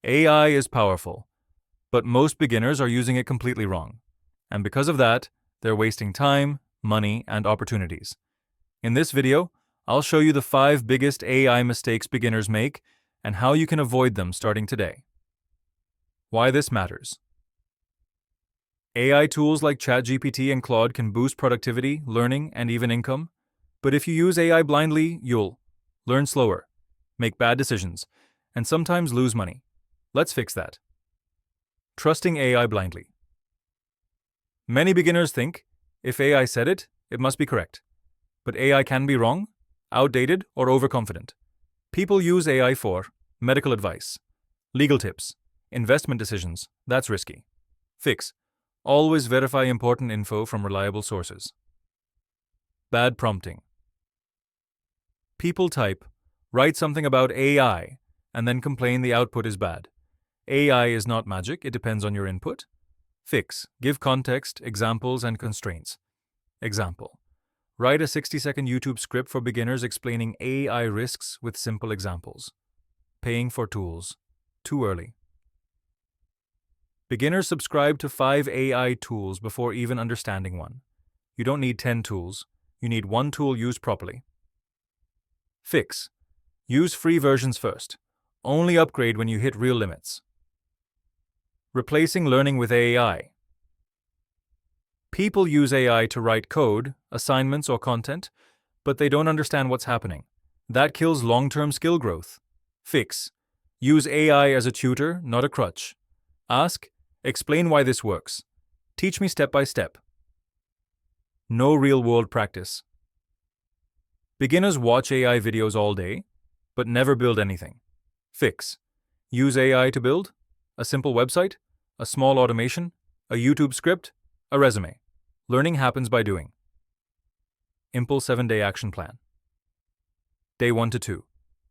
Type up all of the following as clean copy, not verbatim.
AI is powerful, but most beginners are using it completely wrong. And because of that, they're wasting time, money, and opportunities. In this video, I'll show you the 5 biggest AI mistakes beginners make and how you can avoid them starting today. Why this matters. AI tools like ChatGPT and Claude can boost productivity, learning, and even income. But if you use AI blindly, you'll learn slower, make bad decisions, and sometimes lose money. Let's fix that. Trusting AI blindly. Many beginners think, if AI said it, it must be correct. But AI can be wrong, outdated, or overconfident. People use AI for medical advice, legal tips, investment decisions. That's risky. Fix. Always verify important info from reliable sources. Bad prompting. People type, write something about AI, and then complain the output is bad. AI is not magic, it depends on your input. Fix. Give context, examples, and constraints. Example. Write a 60-second YouTube script for beginners explaining AI risks with simple examples. Paying for tools. Too early. Beginners subscribe to 5 AI tools before even understanding one. You don't need 10 tools. You need one tool used properly. Fix. Use free versions first. Only upgrade when you hit real limits. Replacing learning with AI. People use AI to write code, assignments, or content, but they don't understand what's happening. That kills long-term skill growth. Fix. Use AI as a tutor, not a crutch. Ask, explain why this works. Teach me step by step. No real-world practice. Beginners watch AI videos all day, but never build anything. Fix. Use AI to build a simple website, a small automation, a YouTube script, a resume. Learning happens by doing. Impulse 7-day action plan. Day 1 to 2.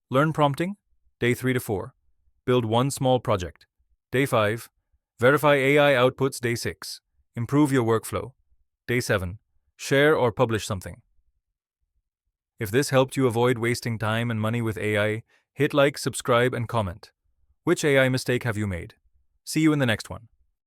Learn prompting. Day 3 to 4. Build one small project. Day 5. Verify AI outputs. Day 6. Improve your workflow. Day 7. Share or publish something. If this helped you avoid wasting time and money with AI, hit like, subscribe, and comment. Which AI mistake have you made? See you in the next one.